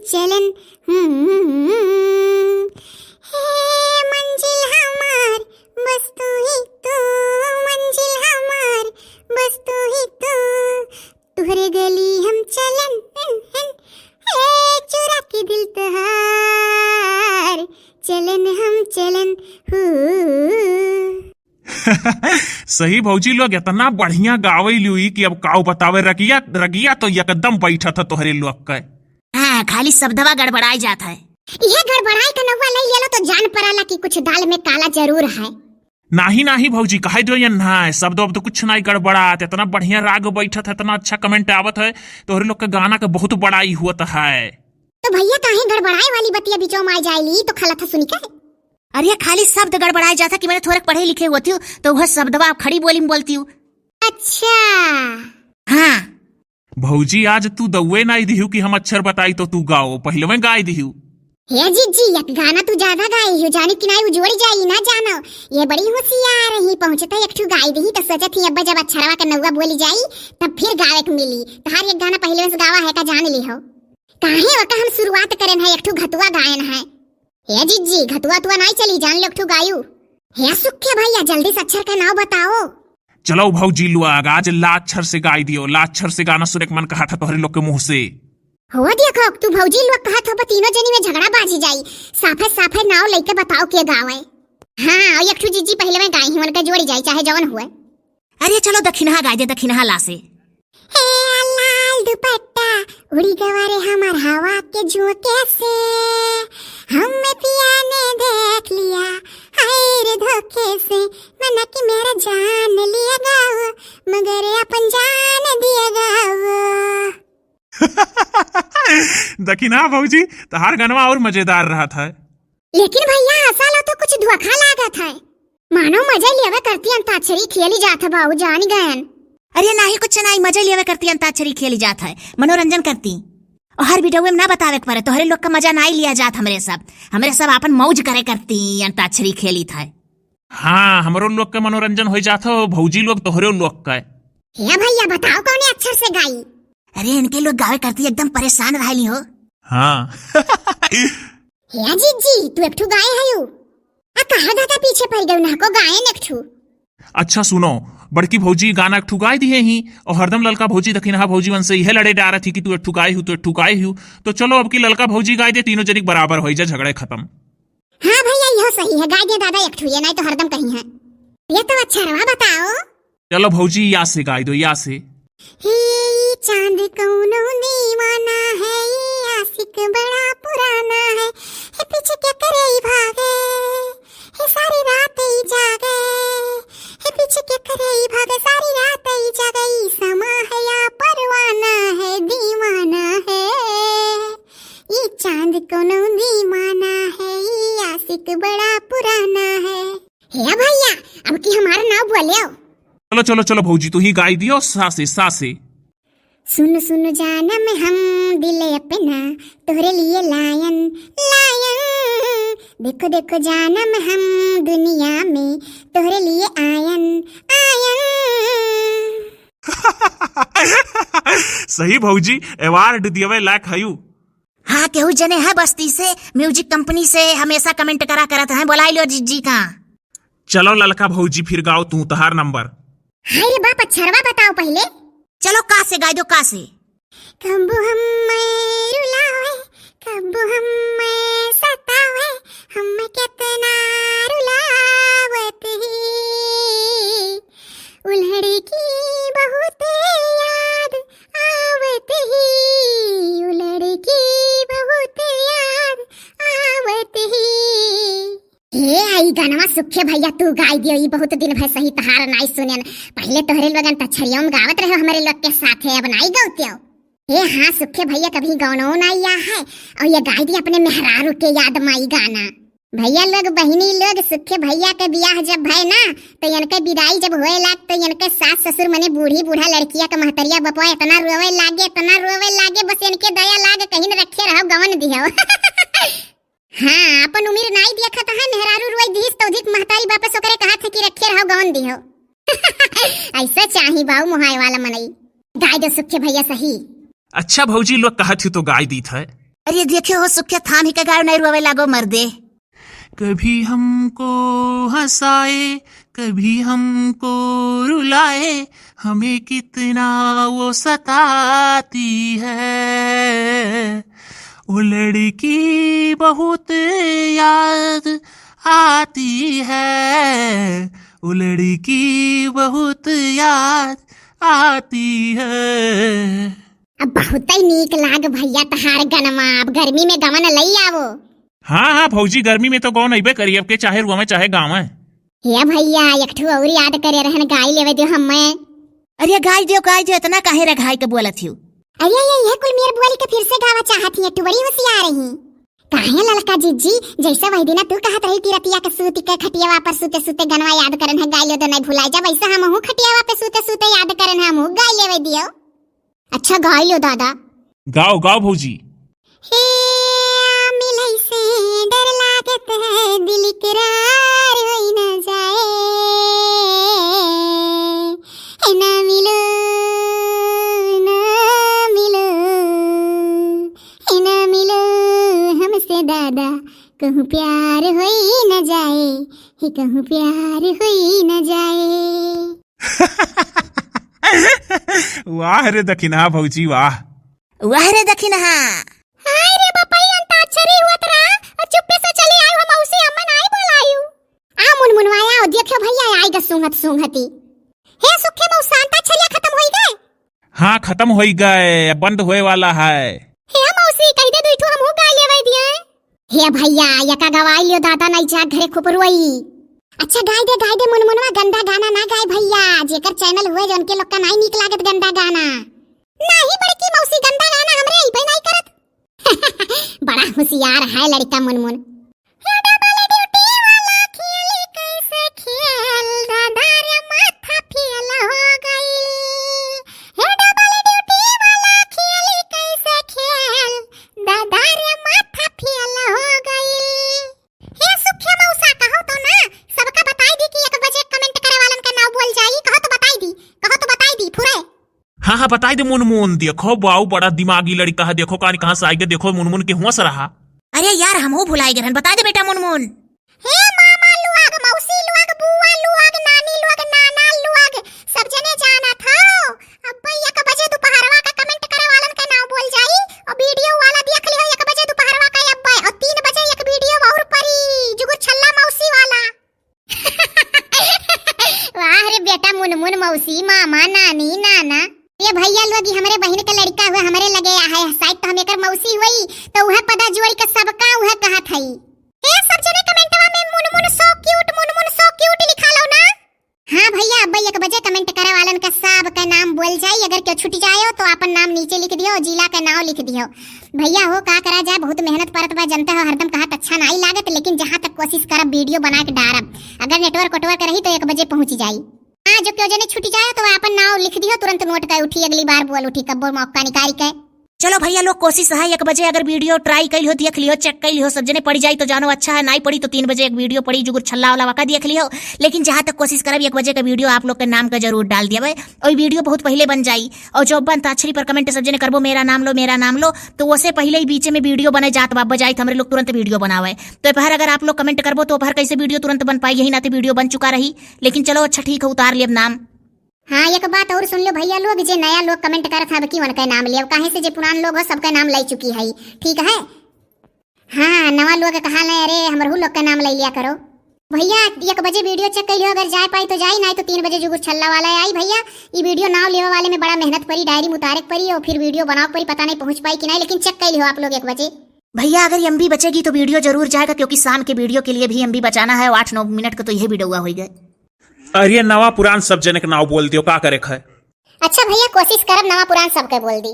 चलन। हे मंजिल हमार बस तू ही तू, मंजिल हमार बस तू ही तू, तुहरे गली हम चलन। हे चुरा के दिल तुहार, चलन हम चलन। सही भौजी लोग इतना बढ़िया गावे लुई कि अब काऊ बतावे। रगिया रगिया तो एकदम बैठा था तोहरे लोग का। हाँ, खाली शब्दवा गड़बड़ाई जाता है। ये गड़बड़ाई का नवा ले लो तो जान पड़ाला कि कुछ दाल में काला जरूर है। नाही नाही भौजी कहे दो ये ना शब्द अब तो कुछ नहीं गड़बड़ात। इतना बढ़िया राग बैठा था, इतना अच्छा कमेंट आवत है, तोहरे लोग का गाना का बहुत बड़ाई हुआ है। तो भैया काहे गड़बड़ाई वाली बतिया बीचों में आ जाएली तो खला था सुनी का। अरे खाली शब्द गड़बड़ाई जाता कि मैंने थोड़े पढ़े लिखे होती हूँ तो वह शब्दवा खड़ी बोली में बोलती हूँ। अच्छा हाँ भौजी आज तू दउए नहीं दिहू कि हम अक्षर बताई तो तू गाओ, पहले में गाय दिहू। हे जीजी एक गाना तू ज्यादा गाई हो, जाने कि नहीं उजोड़ी जाई ना जानो। ये बड़ी होशियार रही, पहुंचते एक ठू गाई दी तो सोचत थी अब्बा जब अक्षरवा का नौवा बोली जाई तब फिर गावे के मिली। तहार एक गाना पहले से गावा है का जान ली हो। काहे वका हम शुरुआत करें है, एक ठू घटुआ गायन है। हे जीजी घटुआ तुआ नहीं चली, जान लो एक ठू गायू। हे सुख्या भैया जल्दी से अक्षर का नाम बताओ। चलो भौजी लोग आज लाक्षर से गाय दियो। लाक्षर से गाना सुने मन कहा था तोहरे लोग के मुंह से। हो देखो तू भौजी लोग कहा था तीनों जनी में झगड़ा बाजी जाई। साफे साफे नाव लेके बताओ के गावे। हाँ और एक ठू जीजी पहले में गाई उनका जोड़ी जाई चाहे जवन हुए। अरे चलो दक्षिणहा गाय दे, दक्षिणहा ला से। हे लाल दुपट्टा उड़ी गवारे हमार हवा के झोंके से, हमें पिया ने देख लिया हाय रे धोखे से, मना कि मेरा जान लिया गाओ मगर अपन जान दिया गाओ। दखिना भौजी तहार गनवा और मजेदार रहा था। लेकिन भैया ऐसा लो तो कुछ धोखा लागत है, मानो मजा लेवे करती अंताक्षरी खेली जात है बाबू जान गयन। अरे नहीं कुछ नहीं, मजा लेवे करती अंताक्षरी खेली जाता है, मनोरंजन करती। और हर वीडियो में ना बतावे पड़े तोहरे लोग का मजा नहीं लिया जात। हमरे सब अपन मौज करे करती अंताक्षरी खेली था। हाँ हमरो लोग का मनोरंजन हो जाता हो, भौजी लोग तोहरे लोग का। हे भैया बताओ कौन अक्षर से गाई। अरे इनके लोग गावे करती एकदम परेशान रहली हो। हाँ हे जीजी तू एक ठू गाए हयू आ कहा दादा पीछे पड़ गयो ना को गाए एक ठू। अच्छा सुनो, बड़की भौजी गाना ठू गाय दिए ही और हरदम ललका भौजी दखिनहा भौजी वन से यह लड़े डारा थी कि तू ठू गाय हूँ तो ठू गाय हूँ। तो चलो अब की ललका भौजी गाय दे, तीनों जनिक बराबर हो जाए, झगड़े खत्म। हाँ भैया यह सही है, गाय दे दादा एक ठू, ये नहीं तो हरदम कहीं है। ये तो अच्छा रहा बताओ। चलो भौजी या से गाय दो, या से। हे चांद कौनो दीवाना है, ये आशिक बड़ा पुराना है, हे पीछे क्या करे ही भागे, हे सारी रात ही जागे, हे पीछे क्या करे ही भागे सारी रात ही जागे, समा है या परवाना है दीवाना है, ये चांद कौनो दीवाना है, ये आशिक बड़ा पुराना है। हे भैया अब की हमारा नाम बोले। चलो चलो चलो भौजी तू ही गाय दियो, सासे सासे। सुन सुन जानम हम दिल अपना तोहरे लिए लायन लायन, देखो देखो जानम हम दुनिया में तोहरे लिए आयन आयन। सही भौजी अवार्ड दिए लायक हयू। हाँ केहू जने है बस्ती से म्यूजिक कंपनी से हमेशा कमेंट करा करत है, बोला लो जीजी का। चलो ललका भौजी फिर गाओ तू तहार नंबर। हाय रे बाप अक्षरवा बताओ पहले। चलो का से गाय दो, का से। कब हम रुलावे कब हम सतावे, हम कितना रुलावत ही, उल्हड़ी की बहुत याद आवत ही, उल्हड़ी की बहुत याद आवत ही। हे आई गाना सुखे भैया तू गाई दियो, ये बहुत दिन भर सही तहार नाई सुने। पहले तोहरे लोगन तछरियों में गावत रहे हमारे लोग के साथ है, अब नाई गावते हो। हे हाँ सुखे भैया कभी गानो नहीं आया है और ये गाई दी अपने मेहरारू के याद माई गाना। भैया लोग बहिनी लोग सुखे भैया के ब्याह जब भय ना तो इनके विदाई जब होए लाग तो इनके सास ससुर मने बूढ़ी बूढ़ा लड़किया का महतरिया बपवा इतना रोवे लागे बस इनके दया लागे कहीं न रखे रहो गवन दियो। हाँ अपन उम्र नहीं देखा था मेहरारू रोई दीस तो अधिक महतारी वापस ओकरे कहा था कि रखे रहो गवन दियो। ऐसा चाही बाऊ मुहाय वाला मनई गाय दो सुखे भैया सही। अच्छा भौजी लोग कहा थी तो गाय दी था। अरे देखियो हो सुखिया थाम ही का गाय नहीं रोवे लागो मर्दे। कभी हमको हंसाए कभी हमको रुलाए, हमें कितना वो सताती है। वो लड़की बहुत याद आती है, वो लड़की बहुत याद आती है। अब बहुत ही नीक लाग भैया तहार गनमा। अब गर्मी में गवन लई आवो। हाँ हाँ भौजी, गर्मी में तो कौन अइबे करी, अब के चाहे रुआ में चाहे गाँव में। हे भैया एक ठो और याद करे रहन गाय लेवे दियो हमें। अरे गाय दियो इतना काहे रघाई के बोलत हियो। अरे ये कुल मेर बोल के फिर से गावा चाहती है, तू बड़ी होशियार रही। काहे ललका जीजी, जैसे वही दिन तू कहत रही तिरतिया के सूती के खटियावा पर सूते सूते गनवा याद करन है गाय ले तो नहीं भुलाई जा, वैसे हमहू खटियावा पे सूते सूते याद करन है हमहू गाय लेवे दियो। अच्छा गाय लो दादा। गाओ गाओ भौजी। हे मिलै से डर लागत है, दिल करार होई न जाए। हे ना मिलो ना मिलो, हे ना मिलो हमसे दादा, कहूँ प्यार होई न जाए, हे कहूँ प्यार होई न जाए। वाह रे दखिना भौजी वाह। वाह रे दखिना। हाय रे बपई अंताक्षरी हुआ तरा, और चुप्पे से चली आयो हम उसे अम्मन आई बोलायू। आ मुनमुनवाया और देखो भैया आई ग सुंघती। हे सुखे में अंताक्षरी खत्म होई गए। हाँ खत्म होई गए, बंद होए वाला है। हे मौसी कह दे दुइठो हमहू गाय लेवे दिए। हे भैया यका गवाई लियो दादा नहीं जा घरे खूब रोई। अच्छा गाय दे मुनमुनवा, गंदा गाना ना गाय भैया, जेकर चैनल हुए जौन के लोग का नहीं नीक लागत गंदा गाना। नहीं बड़की मौसी गंदा गाना हमरे ई पे नहीं करत। बड़ा होशियार है लड़का मुनमुन। डबल ड्यूटी वाला खेल कैसे खेल, दादा रे माथा फेल हो गई। हे डबल ड्यूटी वाला खेल कैसे खेल, दादा रे माथा फेल हो गई। हे सुखे मौसा कहो तो ना, सबका बताई दी कि 1 बजे कमेंट करे वालन का नाम बोल जाई। कहो तो बताई दी फुरे। हाँ हाँ बताई दे मुनमुन। देखो बाऊ बड़ा दिमागी लड़का है, देखो कहाँ से आई गए, देखो मुनमुन के हुआ रहा। अरे यार हमहू भुलाई गए, बता दे बेटा मुनमुन। हे मामा लुआग, मौसी लुआग, बुआ लुआग, नानी लुआग, नाना लुआग, सब जने जाना था। अब 1 बजे दोपहरवा का कमेंट करे वालन का नाम बोल जाई, और वीडियो वाला देख लियो 1 बजे दोपहरवा का अब्बा, और 3 बजे एक वीडियो और परी जुगुर छल्ला मौसी वाला। वाह रे बेटा मुनमुन, मौसी, मामा, नानी, नाना। ये भैया लोग हमारे बहन का लड़का हुआ हमारे लगे है, शायद तो हम एकर मौसी हुई तो वह पदा जोड़ी का सबका वह कहत हई। ए सब जने कमेंटवा में मुनमुन सो क्यूट लिखा लो ना। हां भैया अब 1 बजे कमेंट करे वालन का सब का नाम बोल जाई, अगर क्यों छूट जाए तो अपन नाम नीचे लिख दियो, जिला का नाम लिख दियो। भैया हो का करा जाए, बहुत मेहनत परत बा, जनता हो हरदम कहत अच्छा नहीं लागत, लेकिन जहां तक कोशिश करब वीडियो बना के डारब, अगर नेटवर्क रही तो 1 बजे पहुंच जाई। हाँ जो क्यों जने छुट्टी जाए तो अपन नाम लिख दियो, तुरंत नोट कर उठी, अगली बार बोल उठी कब्बो मौका निकाल के। चलो भैया लोग कोशिश है 1 बजे अगर वीडियो ट्राई कर लियो, देख लियो, चेक कर लियो, सब जने पड़ी जाई तो जानो अच्छा है, नहीं पड़ी तो 3 बजे एक वीडियो पड़ी जुगुर छल्ला वाला वाका देख लियो। लेकिन जहां तक कोशिश करब 1 बजे का वीडियो आप लोग के नाम का जरूर डाल दिया, और वीडियो बहुत पहले बन जाई। और जो अंताक्षरी पर कमेंट सब जने करबो मेरा नाम लो, तो उससे पहले ही बीच में वीडियो बने जात बाबा जाई हमरे लोग तुरंत वीडियो बनावे। तो पहर अगर आप लोग कमेंट करबो तो पहर कैसे वीडियो तुरंत बन पाई, यही नाते वीडियो बन चुका रही। लेकिन चलो अच्छा ठीक है, उतार लिया नाम। हाँ एक बात और सुन लो भैया लोग, जे नया लोग कमेंट करत है कि उनका नाम लियो, काहे से जे पुरान लोग हो सबका नाम ले चुकी है, ठीक है। हाँ नवा लोग कहा नहीं, अरे हमरहू लोग का नाम ले लिया करो। भैया 1 बजे वीडियो चेक कर लियो, अगर जाए पाई तो जाई, नहीं तो 3 बजे जुगुर छल्ला वाला आई। भैया ये वीडियो नाम लेवे वाले में बड़ा मेहनत पड़ी, डायरी मुतारिक पड़ी और फिर वीडियो बनाओ पड़ी, पता नहीं पहुंच पाई कि नहीं, लेकिन चेक कर लियो आप लोग 1 बजे। भैया अगर एमबी बचेगी तो वीडियो जरूर जाएगा, क्योंकि शाम के वीडियो के लिए भी एमबी बचाना है, 8-9 मिनट का तो यही वीडियो हो गए। अरे नवा पुरान सब जने के नाम बोल दियो, का करे है। अच्छा भैया कोशिश करब नवा पुरान सबके बोल दी।